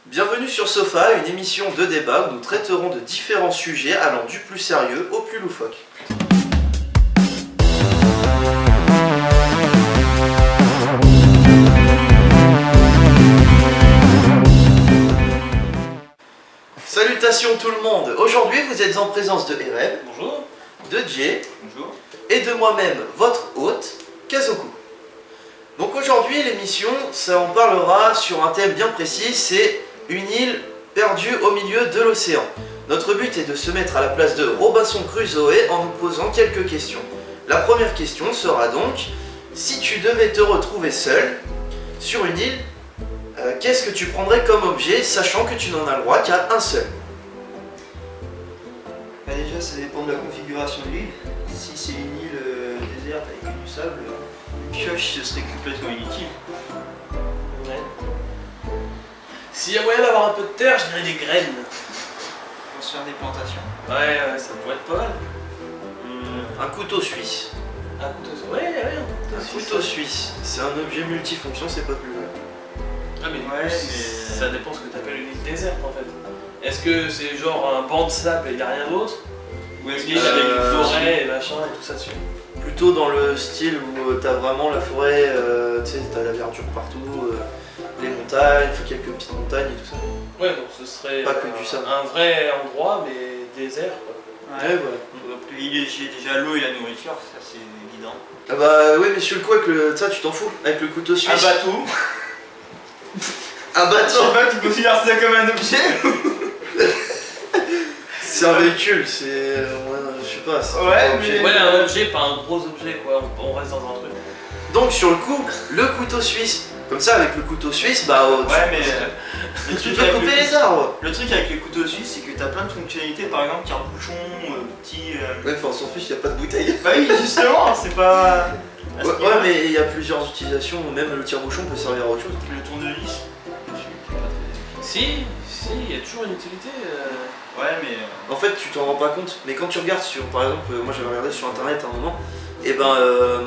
Bienvenue sur Sofa, une émission de débat où nous traiterons de différents sujets allant du plus sérieux au plus loufoque. Salutations tout le monde. Aujourd'hui vous êtes en présence de Ereb. Bonjour. De Jay. Bonjour. Et de moi-même, votre hôte, Kazoku. Donc aujourd'hui l'émission, ça en parlera sur un thème bien précis, c'est une île perdue au milieu de l'océan. Notre but est de se mettre à la place de Robinson Crusoe en nous posant quelques questions. La première question sera donc, si tu devais te retrouver seul sur une île, qu'est-ce que tu prendrais comme objet, sachant que tu n'en as le droit qu'à un seul? Bah déjà ça dépend de la configuration de l'île. Si c'est une île déserte avec que du sable, une pioche ce serait complètement inutile. Ouais. S'il y a moyen d'avoir un peu de terre, je dirais des graines. Pour se faire des plantations. Ouais, ça pourrait être pas mal. Un couteau suisse. Un couteau. Ouais, un Un couteau suisse, c'est un objet multifonction, c'est pas plus mal. Ah, mais, Ouais, mais- ça dépend ce que t'appelles une île déserte en fait. Est-ce que c'est genre un banc de sable et y a rien d'autre? Ou est-ce Une qu'il île y a avec une une forêt forêt et machin et tout ça dessus? Plutôt dans le style où t'as vraiment la forêt, tu sais, t'as la verdure partout, les montagnes, quelques petites montagnes et tout ça. Ouais, donc ce serait Pas que du sable. un vrai endroit mais désert quoi. Ouais, voilà. J'ai déjà l'eau et la nourriture, ça c'est évident. Ah bah oui, mais sur le coup, avec ça, tu t'en fous, avec le couteau suisse. Un bateau. Un Je bateau. sais pas, tu considères ça comme un objet? C'est un véhicule, c'est. Ouais, je sais pas. c'est Ouais, un objet. mais- Ouais, un objet, pas un gros objet quoi, on reste dans un truc. Donc sur le coup, le couteau suisse. Comme ça, avec le couteau suisse, bah. Ouais, mais le Tu truc peux avec couper le- les arbres. Le truc avec les couteaux suisses, c'est que t'as plein de fonctionnalités, par exemple tire-bouchon, petit. Ouais, enfin, on s'en fiche, y a pas de bouteille. Bah oui, justement, c'est pas. à ce Ouais, niveau-là. mais il y a plusieurs utilisations, même le tire-bouchon peut servir à autre chose. Le tournevis. Si, il y a toujours une utilité. Ouais, mais. En fait, tu t'en rends pas compte, mais quand tu regardes sur, par exemple, moi j'avais regardé sur internet à un moment, et ben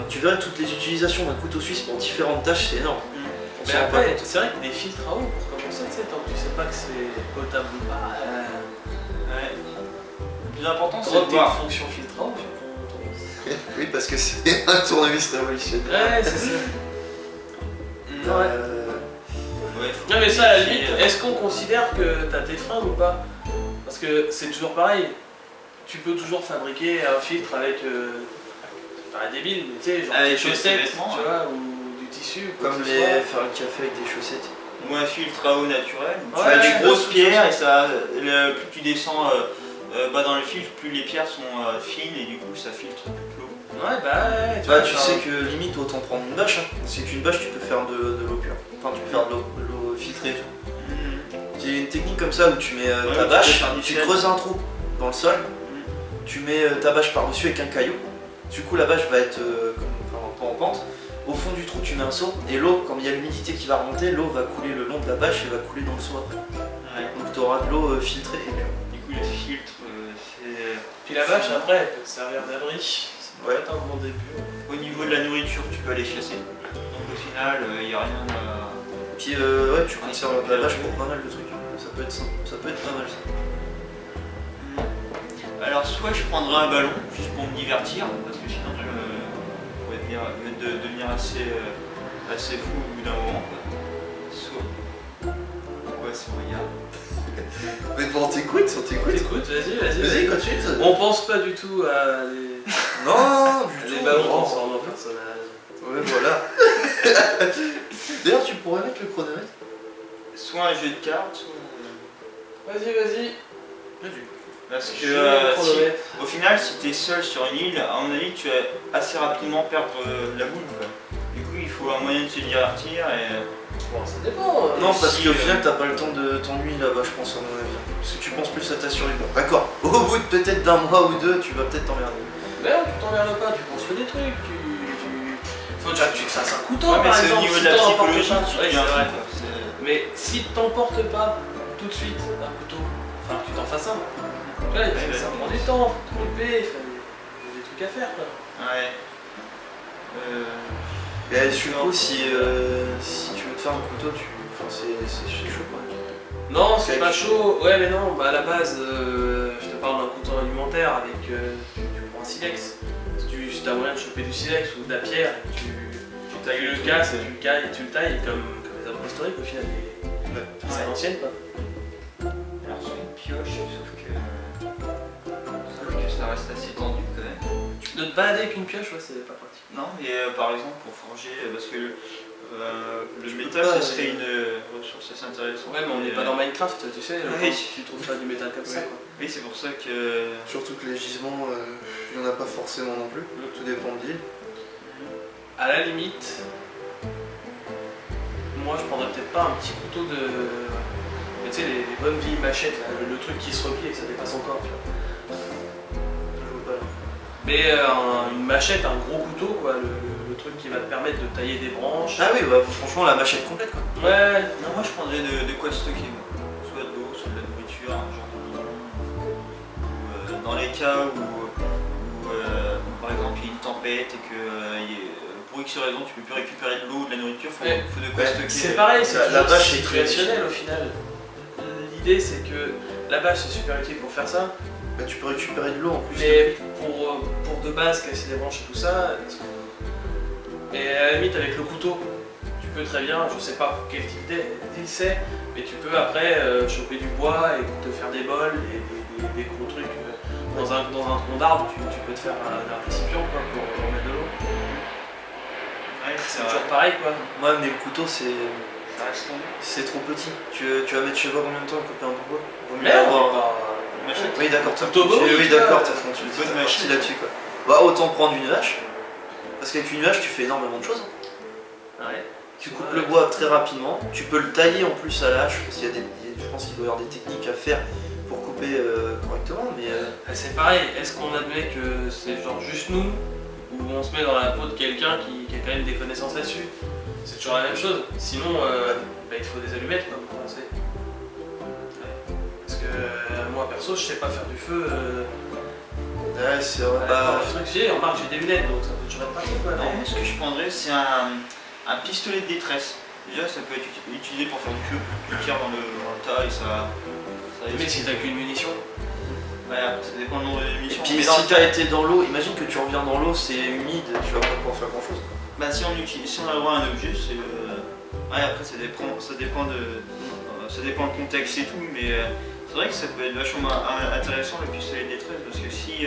tu verrais toutes les utilisations d'un couteau suisse pour différentes tâches, c'est énorme. On Mais s'en rend pas après, compte. c'est vrai que des filtres à eau pour commencer, tu sais, tant que tu sais pas que c'est potable ou pas. Ouais. Le plus important, c'est Quand de t'as une voir. fonction filtre à eau, tu prends ton tournevis. Oui, parce que c'est un tournevis révolutionnaire. Ouais, c'est ça. Euh, Ouais, faut Non, mais ça, à la vérifier, limite, est-ce qu'on considère que t'as tes fringues ou pas? Parce que c'est toujours pareil. Tu peux toujours fabriquer un filtre avec. Ça paraît débile, mais tu sais, genre Avec des des chaussettes, vêtements, tu ouais. vois, ou du tissu, ou quoi Comme que ce les soit. faire un café avec des chaussettes. Ou un filtre à eau naturel. Tu Ouais, as des ouais, grosses ouais, pierres ouais. et ça, plus tu descends bas dans le filtre, plus les pierres sont fines et du coup ça filtre toute l'eau. Ouais, bah ouais, Bah, vois, tu enfin, sais que limite autant prendre une bâche, hein. C'est qu'une bâche tu peux faire de l'eau pure. Enfin, tu peux faire de l'eau filtrée. Il y a une technique comme ça où tu mets Ouais, ta tu bâche, peux faire tu différent. creuses un trou dans le sol, tu mets ta bâche par-dessus avec un caillou. Du coup, la bâche va être pas en pente. Au fond du trou, tu mets un seau et l'eau, quand il y a l'humidité qui va remonter, l'eau va couler le long de la bâche et va couler dans le seau après. Ouais. Donc, tu auras de l'eau filtrée et pure. Du coup, le filtre, c'est. Puis la vache, après, elle peut te servir d'abri. Ça peut être un bon début. Au niveau de la nourriture, tu peux aller chasser. Donc au final, il n'y a rien de. Puis, ouais, tu conserves la bâche pour pas mal de trucs. Ça peut être pas mal ça. Alors, soit je prendrais un ballon juste pour me divertir, parce que sinon je pourrais devenir assez fou au bout d'un moment. Quoi. Soit. Ouais, c'est regarde. Mais bon, on t'écoute. Écoute, vas-y. Vas-y, continue. On pense pas du tout à les, Non, du les tout, ballons non. transformés en personnages. Ouais, voilà. D'ailleurs, tu pourrais mettre le chronomètre. Soit un jeu de cartes, soit. Vas-y. Parce que Je vais le chronomètre. au final, si t'es seul sur une île, à mon avis, tu vas assez rapidement perdre la boule. Quoi. Du coup, il faut un moyen de se divertir et. Bon, ça dépend. Non, parce si, qu'au final, t'as pas le temps de t'ennuyer là-bas, je pense, à mon avis. Parce que tu penses plus à ta survie. Bon, d'accord, au bout de peut-être d'un mois ou deux, tu vas peut-être t'emmerder. Mais non, tu t'emmerdes pas, tu construis des trucs, faut déjà que tu te fasses un couteau Ouais, mais par c'est au exemple, niveau si de la t'en emportes psychologie, pas. tu Ouais, deviens c'est vrai. fou, quoi. C'est- Mais si t'emportes pas tout de suite un couteau, enfin que tu t'en fasses un, ouais, ça prend du temps, faut t'occuper, il y a des trucs à faire quoi. Ouais. Et du coup, si tu veux te faire un couteau, enfin, c'est chaud quoi. Non, c'est pas chaud. Ouais, mais non, bah à la base, je te parle d'un couteau alimentaire avec. Tu prends un silex. Si t'as moyen de choper du silex ou de la pierre, tu le casses et tu le tailles comme les arbres historiques au final. C'est à l'ancienne quoi. Alors sur une pioche, sauf que ça reste assez tendu quand même. De te balader avec une pioche, ouais, c'est pas pratique. Non, mais par exemple pour forger, parce que le Tu métal, peux pas, ça serait une ressource assez intéressante. Ouais, mais on n'est pas dans Minecraft, tu sais, Oui. tu trouves pas du métal comme ça quoi. Oui, c'est pour ça que. Surtout que les gisements, il n'y en a pas forcément non plus. Tout dépend de l'île. À la limite, moi je prendrais peut-être pas un petit couteau de. Mais tu sais, les bonnes vieilles machettes, là, le truc qui se replie et que ça dépasse encore, tu vois. Je vois pas. Mais une machette, un gros couteau, quoi, le truc qui va te permettre de tailler des branches. Ah oui, bah franchement, la machette complète quoi. Ouais, Non, moi je prendrais de quoi stocker, moi. Soit de l'eau, soit de la nourriture, un genre de bidon. Ou dans les cas où, par exemple il y a une tempête et que pour X raison tu peux plus récupérer de l'eau ou de la nourriture, faut de quoi stocker. c'est pareil, c'est la bâche est situationnel au final. L'idée c'est que la bâche c'est super utile pour faire ça, Bah, tu peux récupérer de l'eau en plus. mais pour de base casser des branches et tout ça. Et à la limite avec le couteau, tu peux très bien, je sais pas quel type d'île c'est, mais tu peux après choper du bois et te faire des bols et des gros trucs. Dans un tronc d'arbre, tu peux te faire un récipient quoi, pour mettre de l'eau. Ouais, C'est toujours pareil quoi. Moi, mais le couteau, ça reste tendu. c'est trop petit. Tu vas mettre je sais pas combien de temps à couper un bout de bois. Vaut mieux Merde, avoir- Une machette. Oui, d'accord, t'as Couteau Bowie, oui, tu d'accord, vois. t'as fait une Bonne bonne machine. là-dessus quoi. Bah, autant prendre une hache. Parce qu'avec une hache, tu fais énormément de choses. Ouais. Tu coupes le bois très rapidement. Tu peux le tailler en plus à la hache. Parce qu'il y a je pense qu'il doit y avoir des techniques à faire pour couper correctement. Mais C'est pareil, est-ce qu'on admet que c'est genre juste nous ou on se met dans la peau de quelqu'un qui a quand même des connaissances là-dessus? C'est toujours la même chose. Sinon, bah, il te faut des allumettes quoi, pour commencer. Parce que moi perso, je sais pas faire du feu. ouais, c'est vrai. Le truc, c'est, remarque, j'ai des lunettes donc ça peut toujours être pratique quoi. Non, mais- moi ce que je prendrais c'est un pistolet de détresse. Déjà ça peut être utilisé pour faire du feu. Tu tires dans le tas et ça Mais si t'as qu'une munition. Ouais, après, ça dépend du nombre de Et munitions. puis Mais dans si le t'as cas- été dans l'eau, imagine que tu reviens dans l'eau, c'est humide, tu vas pas pouvoir faire grand chose. Bah, si on a le droit à un objet, c'est. Ouais, après ça dépend le contexte et tout, mais c'est vrai que ça peut être vachement intéressant le pistolet de détresse parce que si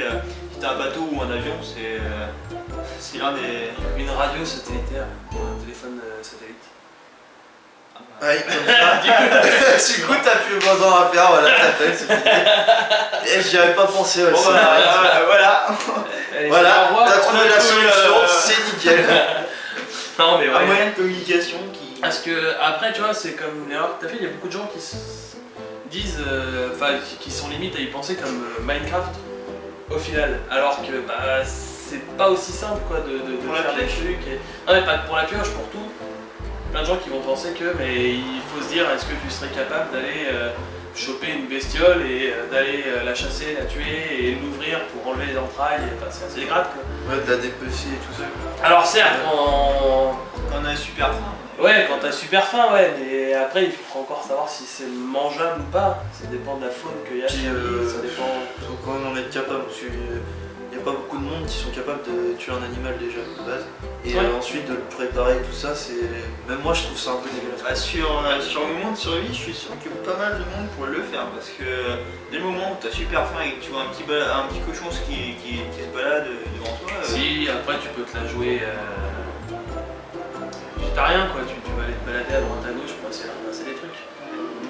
t'as un bateau ou un avion, c'est l'un des. Une radio satellitaire, un téléphone satellite. Ouais, comme ça. Du coup, t'as plus besoin à faire, voilà, t'appelles, c'est fini. Et j'y avais pas pensé Bon, aussi. voilà. Allez, au Voilà, revoir. t'as trouvé on a la trouvé solution, la- c'est nickel. Non mais Un ouais. moyen de communication qui. Parce que après tu vois c'est comme l'erreur que t'as fait, il y a beaucoup de gens qui se disent, enfin qui sont limite à y penser comme Minecraft au final, alors que bah c'est pas aussi simple quoi de Pour la faire des pioche. trucs. Non mais pas pour la pioche, pour tout. Plein de gens qui vont penser que mais il faut se dire est-ce que tu serais capable d'aller choper une bestiole et d'aller la chasser, la tuer et l'ouvrir pour enlever les entrailles, enfin c'est assez grave quoi. Ouais, de la dépecer et tout ça. Alors certes en... Quand on a super faim. Ouais, quand t'as super faim, ouais, mais après il faut encore savoir si c'est mangeable ou pas. Ça dépend de la faune qu'il y a. Puis, sur l'île, ça dépend. faut quand même en être capable, parce qu'il n'y a pas beaucoup de monde qui sont capables de tuer un animal déjà de base. Et Ouais. ensuite de le préparer tout ça, c'est. Même moi je trouve ça un peu dégueulasse. Bah, sur le moment de survie, je suis sûr que pas mal de monde pourrait le faire parce que dès le moment où t'as super faim et que tu vois un petit cochon qui se balade devant toi. Si, après tu peux te la jouer. T'as rien quoi, tu vas aller te balader à droite à gauche pour essayer de ramasser des trucs.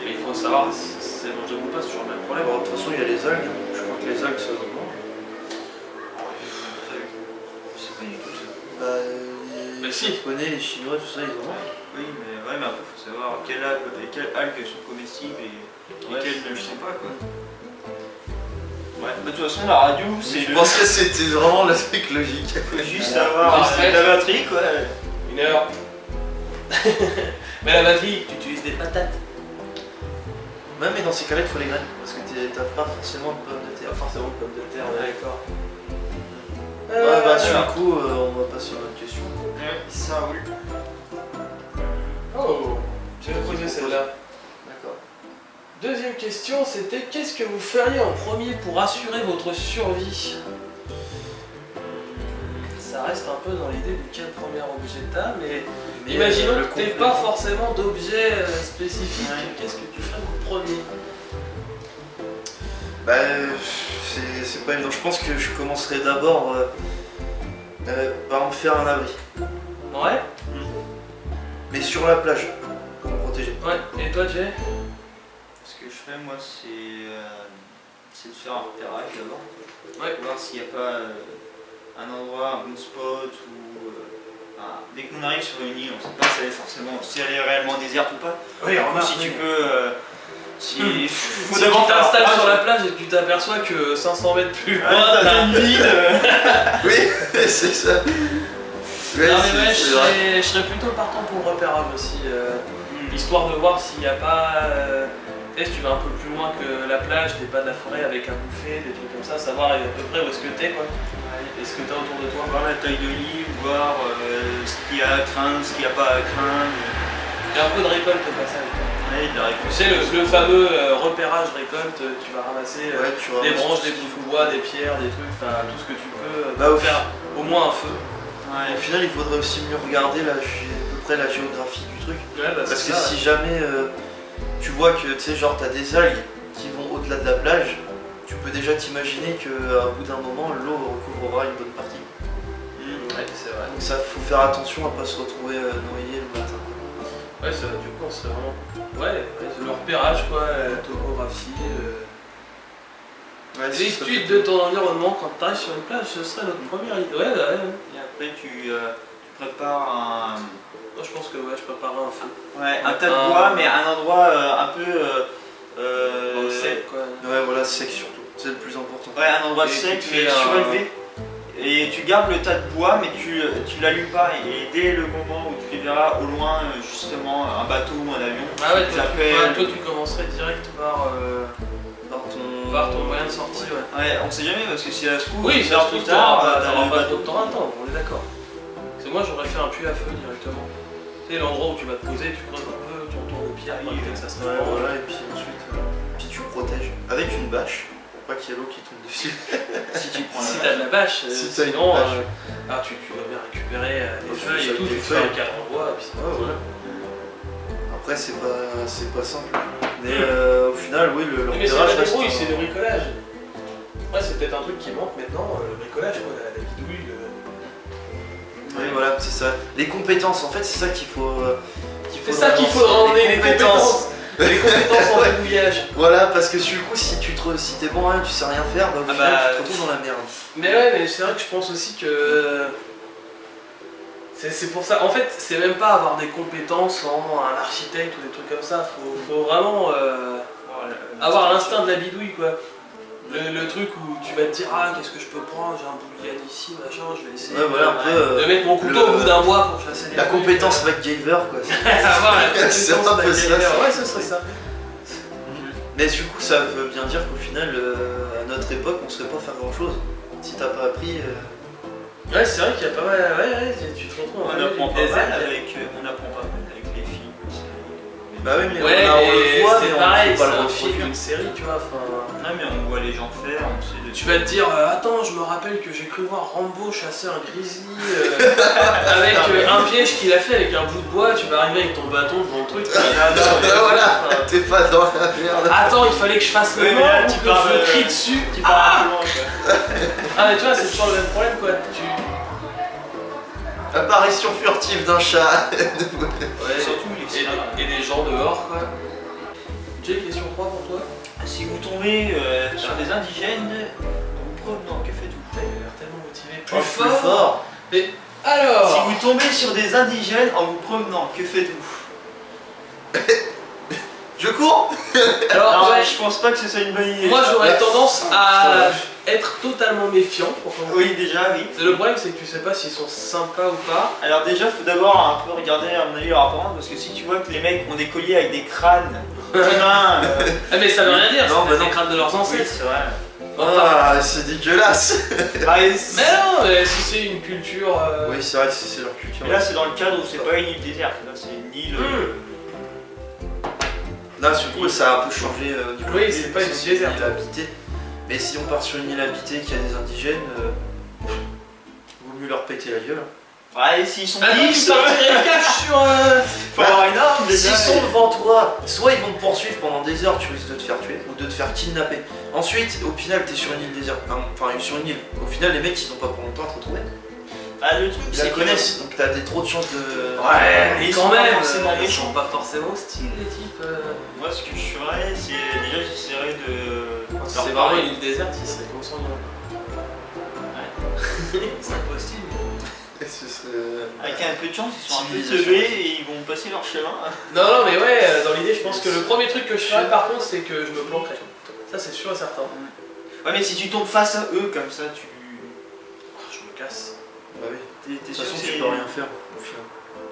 Mais il faut savoir si c'est mangeable ou pas, c'est toujours le même problème. Bon, de toute façon, il y a les algues. Je crois que les algues ça se mange. Je sais pas du tout ça. Bah, Mais les si. Japonais, les Chinois, tout ça, ils en mangent. Oui, mais après faut savoir quelles algues sont comestibles et Ouais, lesquelles c'est ne le sont pas quoi. Ouais, bah, de toute façon la radio c'est Je pense que c'était vraiment le truc logique. faut juste Voilà. avoir Juste la batterie quoi. 1 heure. Mais la batterie, tu utilises des patates. Ouais, mais dans ces cas-là, il faut les graines. Parce que t'as pas forcément de pommes de terre. Pas forcément de pommes de terre, on est d'accord. Ouais, bah, sur alors. le coup, on va passer à une autre question. Ouais, ça roule. Oh, tu veux poser celle-là. D'accord. Deuxième question, c'était qu'est-ce que vous feriez en premier pour assurer votre survie? Ça reste un peu dans l'idée du quel premier objet t'as, mais imaginons que t'aies pas forcément d'objet spécifique. Qu'est-ce que tu ferais en premier? Bah, c'est pas évident. Je pense que je commencerai d'abord par me faire un abri. Ouais. Mais sur la plage, pour me protéger. Ouais. Et toi, Jay? Ce que je fais, moi, c'est de faire un repérage d'abord. Ouais. Voir s'il n'y a pas un endroit, un bon spot ou. Dès qu'on arrive sur une île, on ne sait pas si elle est réellement déserte ou pas. Oui, Si tu peux. Faut Si d'abord tu faire un t'installes repérage. sur la plage et que tu t'aperçois que 500 mètres plus loin, Ouais, t'as t'as une île. Oui, c'est ça. Ouais, non mais ouais, c'est vrai. je serais plutôt partant pour le repérage aussi, histoire de voir s'il n'y a pas... tu sais, si tu vas un peu plus loin que la plage, t'es pas de la forêt avec à bouffer, des trucs comme ça, savoir à peu près où est-ce que t'es quoi, et ce que t'as autour de toi. Voir la taille de l'île, voir ce qu'il y a à craindre, ce qu'il n'y a pas à craindre. Il y a un peu de récolte au passage. Ouais, de la Tu sais, le fameux repérage récolte, tu vas ramasser Ouais, tu des ramasses branches, tout des ce qu'il bouts de bois, des pierres, des trucs, enfin tout ce que tu peux Bah, pour au faire au moins un feu. Au final, il faudrait aussi mieux regarder à peu près la géographie du truc. Ouais, bah, Parce c'est que ça, si jamais tu vois que tu sais, genre t'as des algues qui vont au-delà de la plage, tu peux déjà t'imaginer qu'à bout d'un moment, l'eau recouvrera une bonne partie. Ouais, c'est vrai. Donc ça, faut faire attention à pas se retrouver noyé le matin. Ouais, ça, du coup, on serait vraiment. Ouais, le repérage, quoi, la topographie. Ouais, L'étude de ton environnement quand tu arrives sur une plage, ce serait notre première idée. Ouais, bah ouais. Et après, tu prépares un. Moi, je pense que ouais, je préparerai un feu. Ouais, un tas de bois, mais un endroit un peu. Sec, quoi. Ouais, voilà, sec surtout. C'est le plus important. Ouais, un endroit Et sec, tu mais fais un- surélevé. Et tu gardes le tas de bois, mais tu l'allumes pas. Et dès le moment où tu verras au loin, justement, un bateau ou un avion, Ah ouais, tu toi, l'appelles. toi, tu commencerais direct par ton moyen de sortie, ouais. Ouais, on sait jamais parce que si ça se trouve, Oui, une ça heure se trouve, plus tard, t'auras t'as pas le trop bateau. de temps à attendre, on est d'accord. Parce que moi, j'aurais fait un puits à feu directement. Tu sais, l'endroit où tu vas te poser, tu creuses un peu, tu entoures de pierres, pour éviter que ça se Ouais, répande. voilà, et puis ensuite, puis tu protèges avec une bâche pour pas qu'il y ait l'eau qui tombe dessus. Si tu prends Si la t'as de la bâche, Si t'as une sinon, bâche. tu dois bien récupérer les tu feuilles fais et tout, des tu fais feuilles. un cadre en bois, et puis c'est Ouais, parti. voilà. Après, c'est pas simple. Mais au final, oui, le Mais c'est repérage la reste débrouille, un- c'est le bricolage. Ouais, c'est peut-être un truc qui manque maintenant, le bricolage, quoi, la bidouille. Oui, voilà, c'est ça. Les compétences, en fait, c'est ça qu'il faut. C'est ça qu'il faut ramener, les compétences. Les compétences en bidouillage. Voilà, parce que du coup, si t'es bon à rien, tu sais rien faire, bah, au Ah final, bah, tu te retrouves dans la merde. Mais ouais, mais c'est vrai que je pense aussi que. C'est pour ça. En fait, c'est même pas avoir des compétences en un architecte ou des trucs comme ça. Faut vraiment avoir l'instinct de la bidouille, quoi. Le truc où tu vas te dire, ah, qu'est-ce que je peux prendre, j'ai un boulian ici, machin, je vais essayer Ouais, voilà, un peu. de mettre mon couteau au bout d'un bois pour chasser des La trucs, compétence MacGyver, quoi. avoir la compétence C'est un peu de ça, MacGyver. ça. Ouais, ce serait ça. Mais du coup, ça veut bien dire qu'au final, à notre époque, on saurait pas faire grand chose. Si t'as pas appris. Ouais, c'est vrai qu'il y a pas mal. Ouais, tu te retrouves On un peu apprend des pas mal ailes. avec les films. Bah oui, mais Ouais, on le mais voit, c'est mais pareil, on peut pas c'est le un film, reproduire. une série, tu vois. Enfin, Non, mais on voit les gens faire, on sait de. tu vas te dire, attends, je me rappelle que j'ai cru voir Rambo chasser un grizzly avec un piège qu'il a fait avec un bout de bois. Tu vas arriver avec ton bâton devant le truc. Ah non, mais Voilà, enfin, t'es pas dans la merde. attends, il fallait que je fasse le Oui, mais mort là, ou tu que parles, je crie dessus. Tu parles un peu loin, quoi. Ah, mais tu vois, c'est toujours le même problème, quoi. Apparition furtive d'un chat. Ouais, Surtout les et des gens dehors, quoi. J'ai question 3 pour toi. Si vous tombez sur des indigènes, vous provenant, que faites-vous? T'as l'air tellement motivé. Oh, plus fort. Et alors Si vous tombez sur des indigènes en vous promenant, que faites-vous? Je cours. Alors, Non, ouais, je pense pas que ce soit une bonne idée. moi j'aurais Ouais. tendance Putain, à vache. être totalement méfiant pour commencer. Oui, déjà, oui. Le problème c'est que tu sais pas s'ils sont sympas ou pas. Alors déjà, faut d'abord un peu regarder à mon avis leur apparence, parce que si tu vois que les mecs ont des colliers avec des crânes humains, Ah mais ça veut rien dire, Non, c'est mais des non. crânes de leurs oui, ancêtres. c'est vrai. Ah, c'est dégueulasse. Bah, Mais non, mais si c'est une culture... Oui, c'est vrai que c'est leur culture. mais là, c'est dans le cadre où c'est pas une île déserte, là, c'est une île. Là, du coup, ça a un peu changé du coup. Oui, c'est pas une île déserte. Une île habitée. Mais si on part sur une île habitée qui a des indigènes, vaut mieux leur péter la gueule. Ouais, et s'ils sont Ah non, tu 10, partirais le cache sur. faut avoir une arme déjà. S'ils sont devant toi, soit ils vont te poursuivre pendant des heures, tu risques de te faire tuer ou de te faire kidnapper. Ensuite, au final, t'es sur une île déserte. Enfin, sur une île. Au final, les mecs, ils ont pas pour longtemps à te retrouver. Ah, le truc, Ils la c'est que. connaissent, donc t'as trop de chances de. Ouais, mais ils quand sont pas même, forcément ils méchants. sont pas forcément hostiles, les types. Moi, ce que je ferais, c'est déjà j'essaierais de. Si leur c'est vraiment parler. une île déserte, ils seraient consanguins. Ouais. C'est impossible. Ce serait. Avec un peu de chance, ils sont un peu Civilisation. teubés et ils vont passer leur chemin. Non, non, mais ouais, dans l'idée, je pense que le premier truc que je ferais par contre, c'est que je me planquerais. Ça, c'est sûr et certain. Ouais, mais si tu tombes face à eux comme ça, tu. Je me casse. Bah oui. T'es De toute sûr façon, que tu c'est- peux rien faire au final.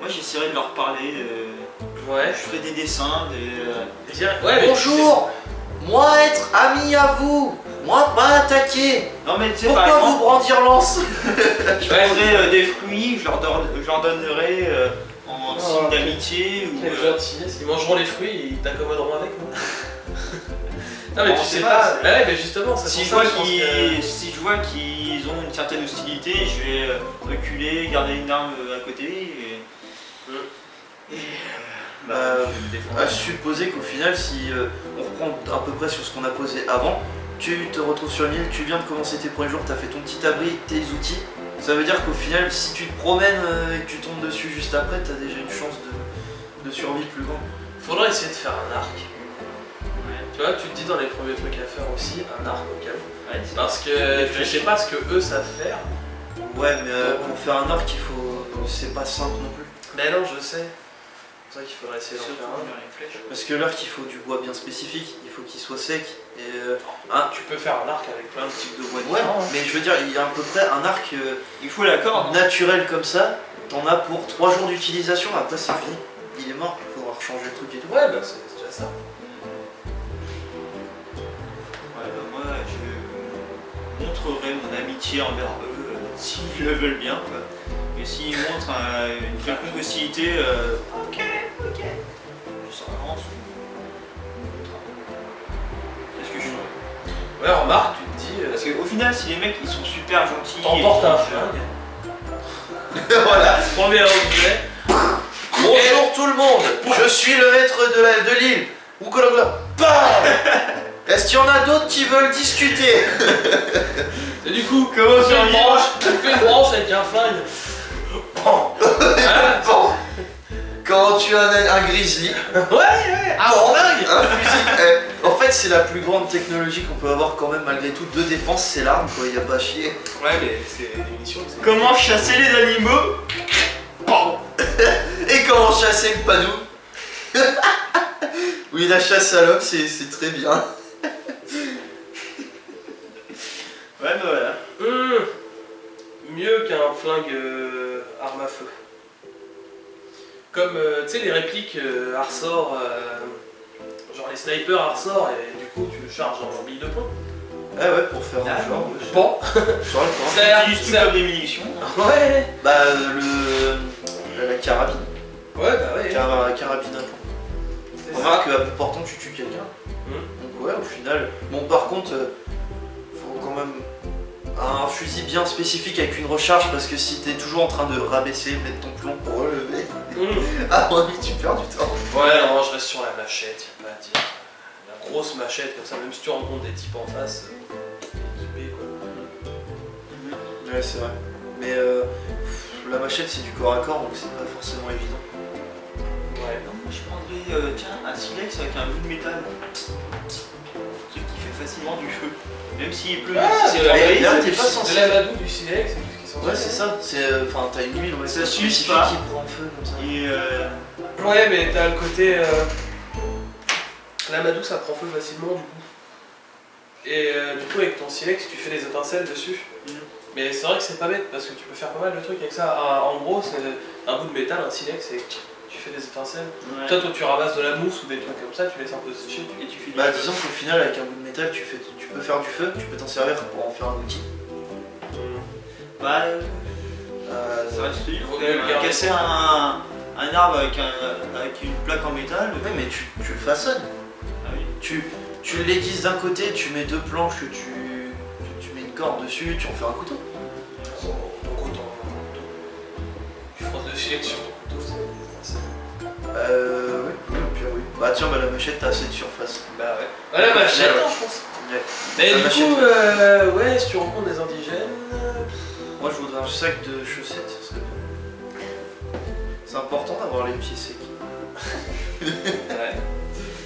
Moi, j'essaierais de leur parler. Ouais. Je ferais des dessins, des. Ouais, mais Bonjour, moi être ami à vous, moi pas attaquer. Non, mais tu sais, par Pourquoi vous exemple, brandir lance? je prendrais des fruits, je leur donnerais en Oh, signe quel- d'amitié ou. Quelle gentillesse, ils mangeront les fruits et ils t'accommoderont avec, non? Non, mais On tu sait sais pas, pas. c'est- Bah ouais, mais justement, ça Si je, vois si je vois qu'ils ont une certaine hostilité, je vais reculer, garder une arme à côté et Bah, je vais me défendre. À supposer qu'au final, si on reprend à peu près sur ce qu'on a posé avant, tu te retrouves sur une île, tu viens de commencer tes premiers jours, tu as fait ton petit abri, tes outils. Ça veut dire qu'au final, si tu te promènes et que tu tombes dessus juste après, tu as déjà une chance de survie plus grande. Faudrait essayer de faire un arc. Tu vois, tu te dis dans les premiers trucs à faire aussi, un arc au cas où. Ouais, c'est- Parce que je sais pas ce que eux savent faire. Ouais, mais pour faire un arc, il faut. C'est pas simple non plus. Mais non, je sais. C'est ça qu'il faudrait essayer d'en surtout faire un. vers les flèches. Parce que l'arc, il faut du bois bien spécifique, il faut qu'il soit sec. Et Tu peux faire un arc avec plein de types de bois ouais, différents. hein. mais je veux dire, il y a à peu près un arc Il faut la corde. naturel comme ça, t'en as pour 3 jours d'utilisation, après c'est fini. Il est mort, il faudra rechanger le truc et tout. Ouais, bah c'est déjà ça. Ouais, bah, moi je montrerai mon amitié envers eux s'ils le veulent bien. Quoi. Et s'ils montrent une quelconque hostilité, ok. Je serai vraiment sous. Qu'est-ce que je ferais? Ouais, remarque, tu te dis. Parce qu'au final, si les mecs ils sont super gentils. T'emportes et- un flingue. Voilà. Premier objet. Bonjour tout le monde, je suis le maître de l'île. Oukologla. Bam. Est-ce qu'il y en a d'autres qui veulent discuter? Et du coup, Comment tu fais une survivre branche, tu fais une branche avec un flingue. Bon. Hein Bon. Quand tu as un grizzly, Ouais, un Bon. flingue. un fusil. En fait, c'est la plus grande technologie qu'on peut avoir quand même malgré tout de défense, c'est l'arme quoi, y a pas à chier. Ouais, mais c'est des missions. Comment chasser les animaux? Bon. Et comment chasser le panou? Oui, la chasse à l'homme, c'est très bien. Ouais, bah voilà. Mieux qu'un flingue arme à feu. Comme, tu sais, les répliques à ressort, genre les snipers à ressort, et du coup, tu le charges en bille de poing. Ah ouais, pour faire un genre. Bon, Sur le point. ça Utilise tout comme des munitions. Ouais, Bah, la carabine. ouais, bah ouais. Carabine à point. C'est ça. Remarque qu'à bout portant, tu tues quelqu'un. Mhm. Donc, ouais, au final. Bon, par contre, faut quand même un fusil bien spécifique avec une recharge parce que si t'es toujours en train de rabaisser, mettre ton plomb pour relever, à mon avis, tu perds du temps. Ouais, non, je reste sur la machette, y'a pas à dire. La grosse machette, comme ça, même si tu rencontres des types en face, équipés, quoi. Ouais, c'est vrai. Mais la machette, c'est du corps à corps, donc c'est pas forcément évident. Ouais. Non, moi je prendrais tiens, un silex avec un bout de métal. Un truc qui fait facilement du feu. Même s'il pleut, Ah, même si c'est de la fermé, là, ça t'es fait- pas censé- De la Madou, du silex et tout ce qui s'en Ouais, c'est ça. C'est, enfin, t'as une huile, ouais, Ça s'use spécifique pas. qui prend feu comme ça. Et Ouais, mais t'as le côté. La Madou, ça prend feu facilement, du coup. Et du coup, avec ton silex, tu fais des étincelles dessus. Mhm. Mais c'est vrai que c'est pas bête parce que tu peux faire pas mal de trucs avec ça. En gros, c'est un bout de métal, un silex, et tu fais des étincelles. ouais. Toi, tu ramasses de la mousse ou des trucs comme ça, tu laisses un peu sécher. Et tu fais du Bah, feu. disons qu'au final, avec un bout de métal, tu peux faire du feu, tu peux t'en servir pour en faire un outil. Bah, Euh, ça reste dur. Vaut mieux le garder. Casser un arbre avec une plaque en métal. Ouais, mais tu le façonnes. Tu l'aiguises d'un côté, tu mets deux planches, que tu mets une corde dessus, tu en fais un couteau. Donc autant. Tu frottes le silex sur ton couteau, c'est Oui, au pire, oui. Bah tiens, bah la machette, t'as assez de surface. Bah ouais. Voilà, machette, Ouais. je pense. Ouais. Mais La du machette, coup, ouais, si tu rencontres des indigènes. Moi, je voudrais un sac de chaussettes, ça serait bien. C'est important d'avoir les pieds secs. Ouais.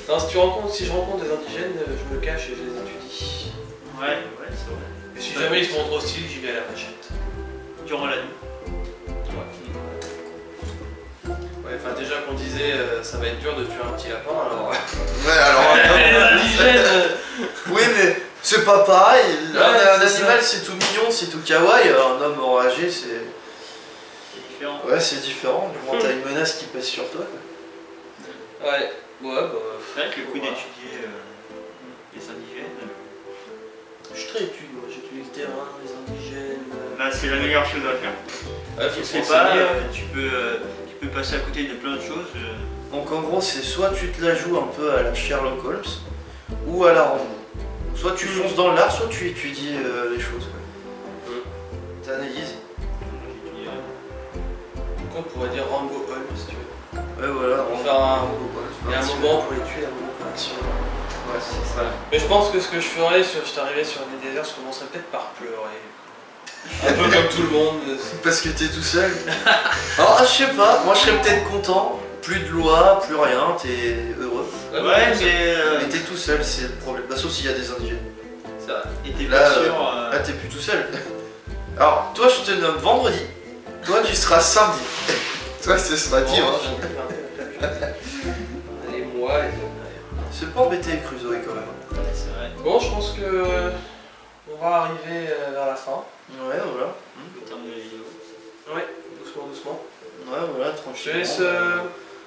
Non, si je rencontre des indigènes, je me cache et je les étudie. Ouais, c'est vrai. Et si jamais ils se montrent hostiles, j'y vais à la machette. Durant la nuit. Ouais, enfin déjà qu'on disait ça va être dur de tuer un petit lapin, alors. Ouais, alors. Les indigènes. Oui, mais c'est pas pareil. Ouais, Un c'est animal, ça. c'est tout mignon, c'est tout kawaii. Un homme enragé, c'est. C'est différent. Ouais, c'est différent. Du moins, t'as une menace qui pèse sur toi. Quoi. Ouais, bah. C'est vrai que le coup Ouais. d'étudier les indigènes, Je traite, moi, j'étudie le terrain, les indigènes. bah, c'est la meilleure chose à faire. Ouais, Tu faut sais se pas, renseigner. tu peux passer à côté de plein de choses. Donc, en gros, c'est soit tu te la joues un peu à la Sherlock Holmes ou à la Rambo. Soit tu fonces dans l'art, soit tu étudies les choses. Quoi. T'analyses. Donc on pourrait dire Rambo Holmes, si tu veux. Ouais, voilà. On va faire un. Il y a un petit peu. moment pour les tuer, un moment pour les tuer. Ouais, c'est ça. Mais je pense que ce que je ferais, si je t'arrivais sur une île déserte, je commencerais peut-être par pleurer. Un peu comme tout le monde. Parce que t'es tout seul. Alors, je sais pas, moi je serais peut-être content. Plus de loi, plus rien, t'es heureux. Ouais, Mais t'es tout seul, c'est le problème. Bah, sauf s'il y a des indigènes. C'est vrai. et t'es Là, pas sûr. Là, t'es plus tout seul. Alors, toi, je te nomme vendredi. Toi, tu seras samedi. Toi, ce sera dimanche. Allez, moi et C'est pas embêté avec Crusoe quand même. C'est vrai. Bon, je pense que on va arriver vers la fin. Ouais, voilà. Au terme de la vidéo. Ouais, doucement. Ouais, voilà, Je tranquille. te laisse.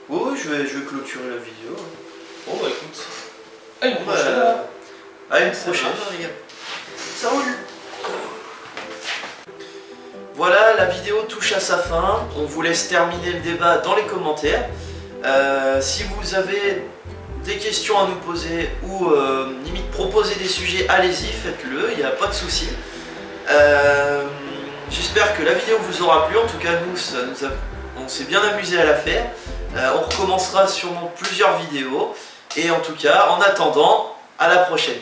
Oui, je vais clôturer la vidéo. Bon, bah écoute. À une Bon, prochaine. bah, à une Ça prochaine, marche. les gars. Ça roule. Voilà, la vidéo touche à sa fin. On vous laisse terminer le débat dans les commentaires. Si vous avez des questions à nous poser ou limite proposer des sujets, allez-y, faites-le, il n'y a pas de souci. J'espère que la vidéo vous aura plu. En tout cas, on s'est bien amusé à la faire. On recommencera sûrement plusieurs vidéos. Et en tout cas, en attendant, à la prochaine.